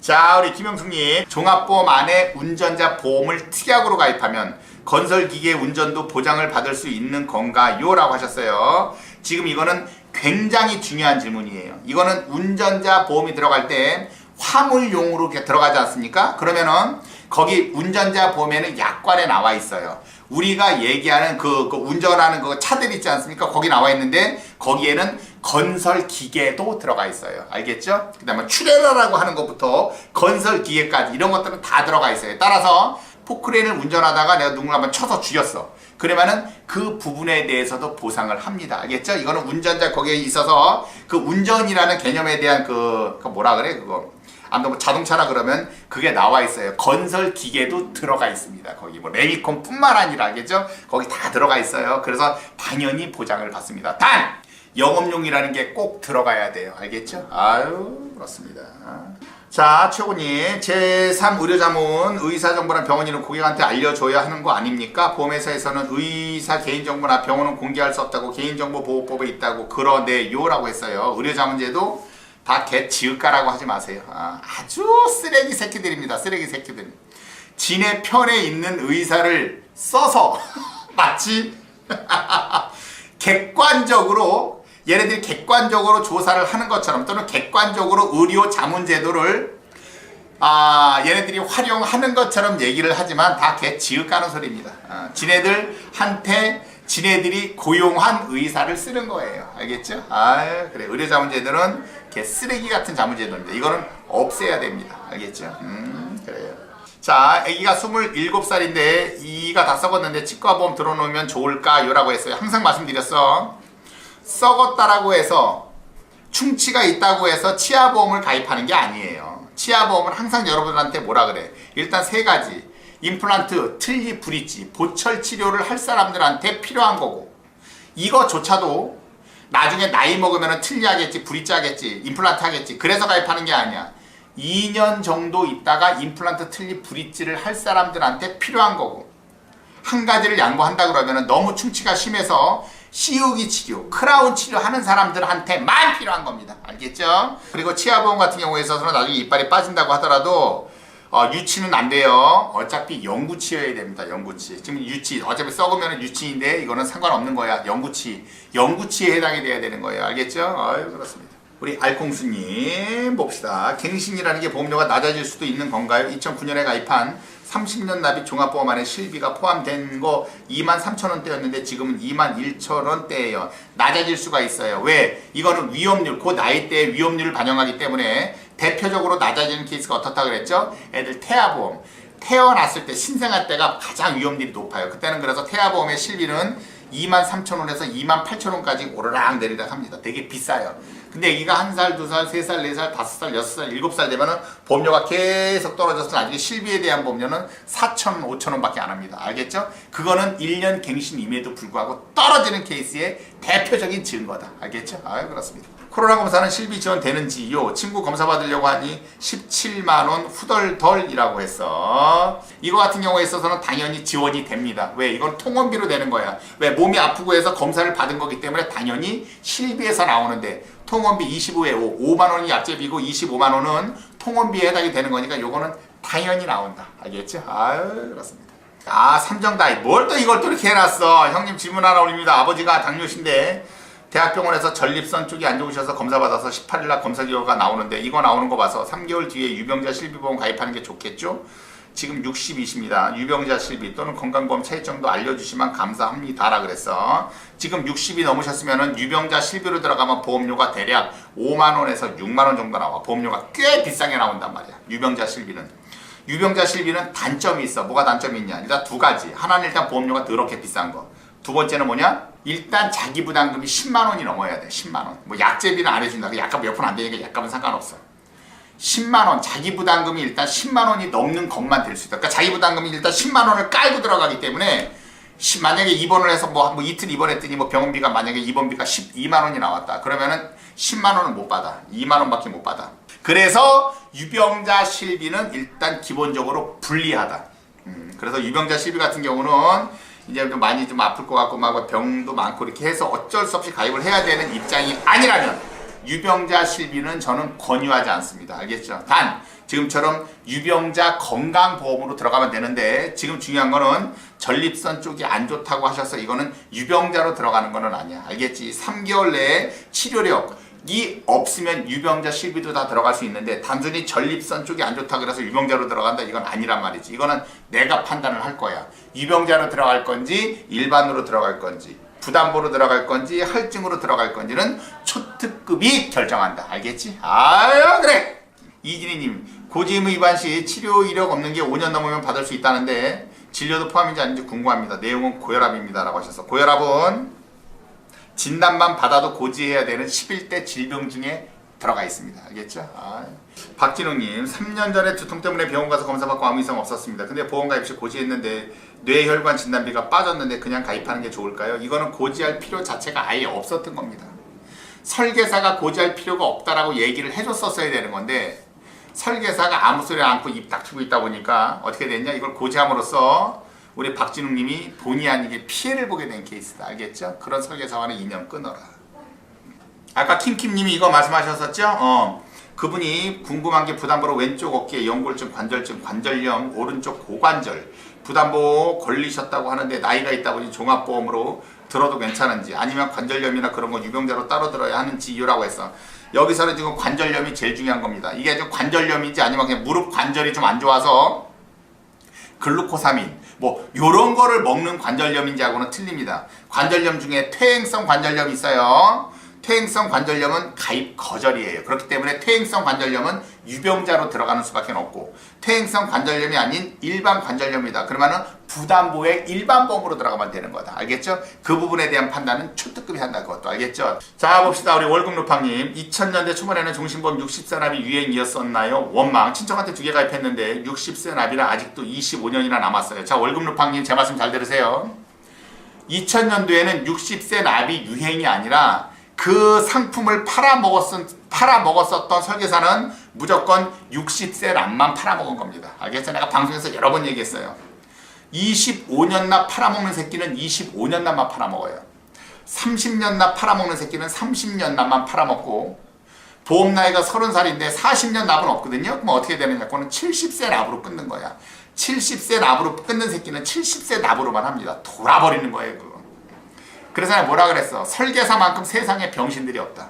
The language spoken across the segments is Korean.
자, 우리 김영숙님, 종합보험 안에 운전자 보험을 특약으로 가입하면 건설기계 운전도 보장을 받을 수 있는 건가요? 라고 하셨어요. 지금 이거는 굉장히 중요한 질문이에요. 이거는 운전자 보험이 들어갈 때 화물용으로 들어가지 않습니까? 그러면은 거기 운전자 보험에는 약관에 나와 있어요. 우리가 얘기하는 그 운전하는 그 차들 있지 않습니까? 거기 나와 있는데 거기에는 건설 기계도 들어가 있어요. 알겠죠? 그 다음에 트레일러라고 하는 것부터 건설 기계까지 이런 것들은 다 들어가 있어요. 따라서 포크레인을 운전하다가 내가 누군가 한번 쳐서 죽였어. 그러면은 그 부분에 대해서도 보상을 합니다. 알겠죠? 이거는 운전자 거기에 있어서 그 운전이라는 개념에 대한 그 뭐라 그래? 그거. 아무튼 뭐 자동차라 그러면 그게 나와 있어요. 건설 기계도 들어가 있습니다. 거기 뭐 레미콘뿐만 아니라 알겠죠? 거기 다 들어가 있어요. 그래서 당연히 보장을 받습니다. 단 영업용이라는 게 꼭 들어가야 돼요. 알겠죠? 아유 그렇습니다. 자, 최고님, 제3 의료자문 의사정보나 병원 이름 고객한테 알려줘야 하는 거 아닙니까? 보험회사에서는 의사 개인정보나 병원은 공개할 수 없다고 개인정보보호법에 있다고 그러네요 라고 했어요. 의료자문제도 다 개 지을까라고 하지 마세요. 아주 쓰레기 새끼들입니다. 쓰레기 새끼들. 지네 편에 있는 의사를 써서 마치 객관적으로 얘네들이 객관적으로 조사를 하는 것처럼 또는 객관적으로 의료 자문 제도를 얘네들이 활용하는 것처럼 얘기를 하지만 다 개 지을까는 소리입니다. 지네들한테 지네들이 고용한 의사를 쓰는 거예요. 알겠죠? 그래. 의료 자문 제도는 개 쓰레기 같은 자문 제도입니다. 이거는 없애야 됩니다. 알겠죠? 그래요. 자, 아기가 27살인데 이가 다 썩었는데 치과보험 들어놓으면 좋을까요? 라고 했어요. 항상 말씀드렸어. 썩었다라고 해서 충치가 있다고 해서 치아보험을 가입하는 게 아니에요. 치아보험은 항상 여러분들한테 뭐라 그래? 일단 세 가지. 임플란트, 틀니, 브릿지, 보철 치료를 할 사람들한테 필요한 거고 이거조차도 나중에 나이 먹으면 틀니 하겠지, 브릿지 하겠지, 임플란트 하겠지. 그래서 가입하는 게 아니야. 2년 정도 있다가 임플란트, 틀니, 브릿지를 할 사람들한테 필요한 거고 한 가지를 양보한다 그러면 너무 충치가 심해서 씌우기 치료, 크라운 치료 하는 사람들한테만 필요한 겁니다. 알겠죠? 그리고 치아보험 같은 경우에 있어서는 나중에 이빨이 빠진다고 하더라도 유치는 안 돼요. 어차피 영구치여야 됩니다. 영구치. 지금 유치, 어차피 썩으면 유치인데 이거는 상관없는 거야. 영구치에 해당이 돼야 되는 거예요. 알겠죠? 아유, 그렇습니다. 우리 알콩수님 봅시다. 갱신이라는 게 보험료가 낮아질 수도 있는 건가요? 2009년에 가입한 30년 납입 종합보험 안에 실비가 포함된 거 23,000원대였는데 지금은 21,000원대예요. 낮아질 수가 있어요. 왜? 이거는 위험률, 그 나이대의 위험률을 반영하기 때문에 대표적으로 낮아지는 케이스가 어떻다 그랬죠? 애들 태아보험. 태어났을 때 신생아 때가 가장 위험률이 높아요. 그때는 그래서 태아보험의 실비는 23,000원에서 28,000원까지 오르락 내리락 합니다. 되게 비싸요. 근데 애기가 1살, 2살, 3살, 4살, 5살, 6살, 7살 되면은 보험료가 계속 떨어져서 나중에 실비에 대한 보험료는 4,000원, 5,000원 밖에 안 합니다. 알겠죠? 그거는 1년 갱신임에도 불구하고 떨어지는 케이스의 대표적인 증거다. 알겠죠? 그렇습니다. 코로나 검사는 실비 지원 되는지요? 친구 검사 받으려고 하니 17만원 후덜덜이라고 했어. 이거 같은 경우에 있어서는 당연히 지원이 됩니다. 왜? 이건 통원비로 되는 거야. 왜? 몸이 아프고 해서 검사를 받은 거기 때문에 당연히 실비에서 나오는데 통원비 25에 5만원이 약제비고 25만원은 통원비에 해당이 되는 거니까 요거는 당연히 나온다. 알겠죠? 그렇습니다. 삼정다이. 뭘 또 이걸 또 이렇게 해놨어. 형님 질문 하나 올립니다. 아버지가 당뇨신데 대학병원에서 전립선 쪽이 안 좋으셔서 검사 받아서 18일날 검사 결과가 나오는데 이거 나오는 거 봐서 3개월 뒤에 유병자 실비보험 가입하는 게 좋겠죠? 지금 60이십니다. 유병자 실비 또는 건강보험 차이점도 알려주시면 감사합니다. 라 그랬어. 지금 60이 넘으셨으면 유병자 실비로 들어가면 보험료가 대략 5만원에서 6만원 정도 나와. 보험료가 꽤 비싸게 나온단 말이야. 유병자 실비는. 유병자 실비는 단점이 있어. 뭐가 단점이 있냐? 일단 두 가지. 하나는 일단 보험료가 더럽게 비싼 거. 두 번째는 뭐냐? 일단 자기 부담금이 10만원이 넘어야 돼. 10만원. 뭐 약제비는 안 해준다. 그 약값 몇 푼 안 되니까 약값은 상관없어. 10만원, 자기 부담금이 일단 10만원이 넘는 것만 될 수 있다. 그러니까 자기 부담금이 일단 10만원을 깔고 들어가기 때문에 만약에 입원을 해서 뭐 이틀 입원했더니 뭐 병원비가 만약에 입원비가 12만원이 나왔다. 그러면은 10만원은 못 받아. 2만원밖에 못 받아. 그래서 유병자 실비는 일단 기본적으로 불리하다. 그래서 유병자 실비 같은 경우는 이제 좀 많이 좀 아플 것 같고 막 병도 많고 이렇게 해서 어쩔 수 없이 가입을 해야 되는 입장이 아니라면 유병자 실비는 저는 권유하지 않습니다. 알겠죠? 단 지금처럼 유병자 건강보험으로 들어가면 되는데 지금 중요한 거는 전립선 쪽이 안 좋다고 하셔서 이거는 유병자로 들어가는 거는 아니야. 알겠지? 3개월 내에 치료력이 없으면 유병자 실비도 다 들어갈 수 있는데 단순히 전립선 쪽이 안 좋다 그래서 유병자로 들어간다 이건 아니란 말이지. 이거는 내가 판단을 할 거야. 유병자로 들어갈 건지 일반으로 들어갈 건지 부담보로 들어갈 건지 할증으로 들어갈 건지는 초특급이 결정한다. 알겠지? 아유 그래. 이진희님, 고지의무 위반 시 치료 이력 없는 게 5년 넘으면 받을 수 있다는데 진료도 포함인지 아닌지 궁금합니다. 내용은 고혈압입니다 라고 하셔서, 고혈압은 진단만 받아도 고지해야 되는 11대 질병 중에 들어가 있습니다. 알겠죠? 박진웅님, 3년 전에 두통 때문에 병원 가서 검사받고 아무 이상 없었습니다. 근데 보험 가입 시 고지했는데 뇌혈관 진단비가 빠졌는데 그냥 가입하는 게 좋을까요? 이거는 고지할 필요 자체가 아예 없었던 겁니다. 설계사가 고지할 필요가 없다라고 얘기를 해줬었어야 되는 건데 설계사가 아무 소리 않고 입 닥치고 있다 보니까 어떻게 됐냐? 이걸 고지함으로써 우리 박진웅님이 본의 아니게 피해를 보게 된 케이스다. 알겠죠? 그런 설계사와는 인연 끊어라. 아까 킴킴님이 이거 말씀하셨었죠? 그분이 궁금한 게 부담보로 왼쪽 어깨, 연골증, 관절증, 관절염, 오른쪽 고관절 부담보 걸리셨다고 하는데 나이가 있다 보니 종합보험으로 들어도 괜찮은지 아니면 관절염이나 그런 거 유병자로 따로 들어야 하는지 이유라고 했어. 여기서는 지금 관절염이 제일 중요한 겁니다. 이게 좀 관절염인지 아니면 그냥 무릎 관절이 좀 안 좋아서 글루코사민 뭐 요런 거를 먹는 관절염인지 하고는 틀립니다. 관절염 중에 퇴행성 관절염이 있어요. 퇴행성 관절염은 가입 거절이에요. 그렇기 때문에 퇴행성 관절염은 유병자로 들어가는 수밖에 없고 퇴행성 관절염이 아닌 일반 관절염이다. 그러면은 부담보에 일반 보험으로 들어가면 되는 거다. 알겠죠? 그 부분에 대한 판단은 초특급이 한다. 그것도 알겠죠? 자 봅시다. 우리 월급루팡님, 2000년대 초반에는 종신보험 60세 납이 유행이었었나요? 원망. 친척한테 2개 가입했는데 60세 납이라 아직도 25년이나 남았어요. 자 월급루팡님 제 말씀 잘 들으세요. 2000년도에는 60세 납이 유행이 아니라 그 상품을 팔아먹었었던 설계사는 무조건 60세 납만 팔아먹은 겁니다. 알겠죠? 내가 방송에서 여러 번 얘기했어요. 25년 납 팔아먹는 새끼는 25년 납만 팔아먹어요. 30년 납 팔아먹는 새끼는 30년 납만 팔아먹고 보험 나이가 30살인데 40년 납은 없거든요. 그럼 어떻게 되느냐? 그거는 70세 납으로 끊는 거야. 70세 납으로 끊는 새끼는 70세 납으로만 합니다. 돌아버리는 거예요. 그거. 그래서 내가 뭐라 그랬어? 설계사만큼 세상에 병신들이 없다.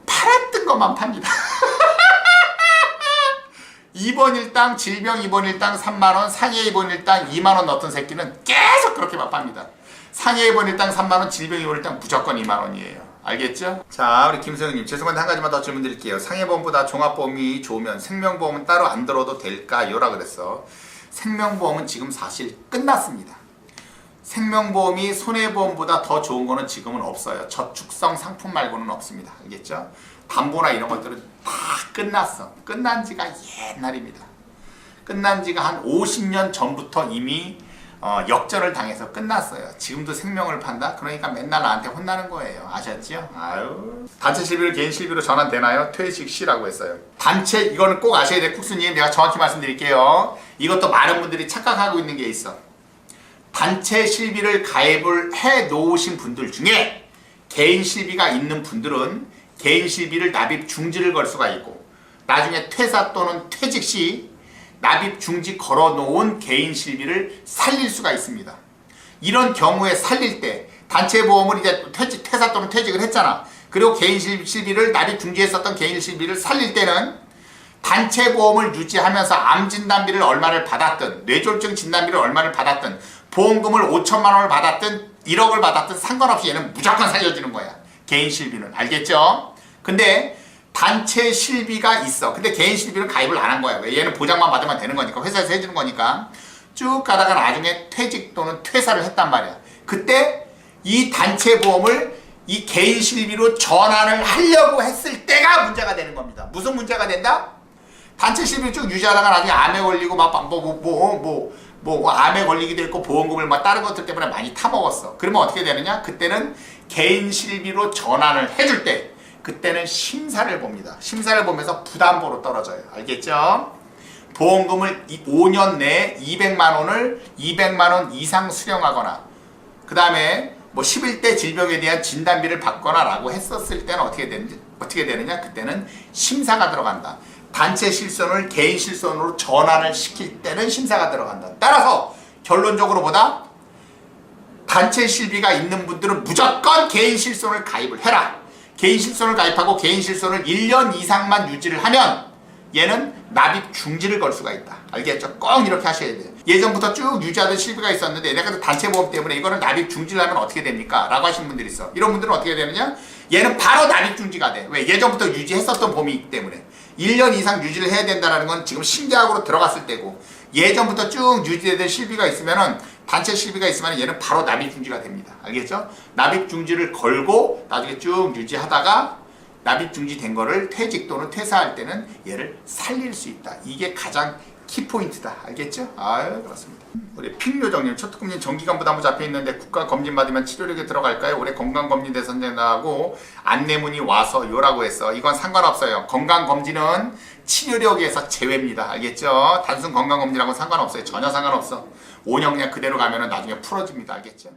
팔았던 것만 팝니다. 입원 일당, 질병 입원 일당 3만원, 상해 입원 일당 2만원 넣었던 새끼는 계속 그렇게만 팝니다. 상해 입원 일당 3만원, 질병 입원 일당 무조건 2만원이에요. 알겠죠? 자 우리 김소영님, 죄송한데 한 가지만 더 질문 드릴게요. 상해보험보다 종합보험이 좋으면 생명보험은 따로 안 들어도 될까요? 라 그랬어. 생명보험은 지금 사실 끝났습니다. 생명보험이 손해보험보다 더 좋은 거는 지금은 없어요. 저축성 상품 말고는 없습니다. 알겠죠? 담보나 이런 것들은 다 끝났어. 끝난 지가 옛날입니다. 끝난 지가 한 50년 전부터 이미 역전을 당해서 끝났어요. 지금도 생명을 판다? 그러니까 맨날 나한테 혼나는 거예요. 아셨죠? 아유. 단체 실비를 개인 실비로 전환되나요? 퇴직 시라고 했어요. 단체, 이거는 꼭 아셔야 돼. 쿡스님, 내가 정확히 말씀드릴게요. 이것도 많은 분들이 착각하고 있는 게 있어. 단체 실비를 가입을 해 놓으신 분들 중에 개인 실비가 있는 분들은 개인 실비를 납입 중지를 걸 수가 있고 나중에 퇴사 또는 퇴직 시 납입 중지 걸어 놓은 개인 실비를 살릴 수가 있습니다. 이런 경우에 살릴 때 단체 보험을 이제 퇴사 또는 퇴직을 했잖아. 그리고 개인 실비를 납입 중지했었던 개인 실비를 살릴 때는 단체 보험을 유지하면서 암 진단비를 얼마를 받았든 뇌졸중 진단비를 얼마를 받았든 보험금을 5천만 원을 받았든 1억을 받았든 상관없이 얘는 무조건 살려주는 거야. 개인 실비는. 알겠죠? 근데 단체 실비가 있어. 근데 개인 실비는 가입을 안 한 거야. 왜? 얘는 보장만 받으면 되는 거니까. 회사에서 해주는 거니까. 쭉 가다가 나중에 퇴직 또는 퇴사를 했단 말이야. 그때 이 단체 보험을 이 개인 실비로 전환을 하려고 했을 때가 문제가 되는 겁니다. 무슨 문제가 된다? 단체 실비를 쭉 유지하다가 나중에 암에 걸리고 막 암에 걸리기도 했고 보험금을 막 다른 것들 때문에 많이 타먹었어. 그러면 어떻게 되느냐? 그때는 개인 실비로 전환을 해줄 때 그때는 심사를 봅니다. 심사를 보면서 부담보로 떨어져요. 알겠죠? 보험금을 5년 내에 200만 원 이상 수령하거나 그 다음에 뭐 11대 질병에 대한 진단비를 받거나 라고 했었을 때는 어떻게 되느냐? 그때는 심사가 들어간다. 단체 실손을 개인 실손으로 전환을 시킬 때는 심사가 들어간다. 따라서 결론적으로 보다 단체 실비가 있는 분들은 무조건 개인 실손을 가입을 해라. 개인 실손을 가입하고 개인 실손을 1년 이상만 유지를 하면 얘는 납입 중지를 걸 수가 있다. 알겠죠? 꼭 이렇게 하셔야 돼요. 예전부터 쭉 유지하던 실비가 있었는데 내가 그 단체 보험 때문에 이거는 납입 중지를 하면 어떻게 됩니까? 라고 하시는 분들이 있어. 이런 분들은 어떻게 되느냐? 얘는 바로 납입 중지가 돼. 왜? 예전부터 유지했었던 보험이기 때문에. 1년 이상 유지를 해야 된다는 건 지금 신계약으로 들어갔을 때고, 예전부터 쭉 유지되던 실비가 있으면은, 단체 실비가 있으면 얘는 바로 납입 중지가 됩니다. 알겠죠? 납입 중지를 걸고 나중에 쭉 유지하다가 납입 중지된 거를 퇴직 또는 퇴사할 때는 얘를 살릴 수 있다. 이게 가장 키포인트다. 알겠죠? 아유, 그렇습니다. 우리 핑요정님, 초특급님 정기간 부담부 잡혀있는데 국가 검진 받으면 치료력에 들어갈까요? 올해 건강검진 대선제하고 안내문이 와서 요라고 했어. 이건 상관없어요. 건강검진은 치료력에서 제외입니다. 알겠죠? 단순 건강검진하고는 상관없어요. 전혀 상관없어. 5년 그냥 그대로 가면 나중에 풀어집니다. 알겠죠?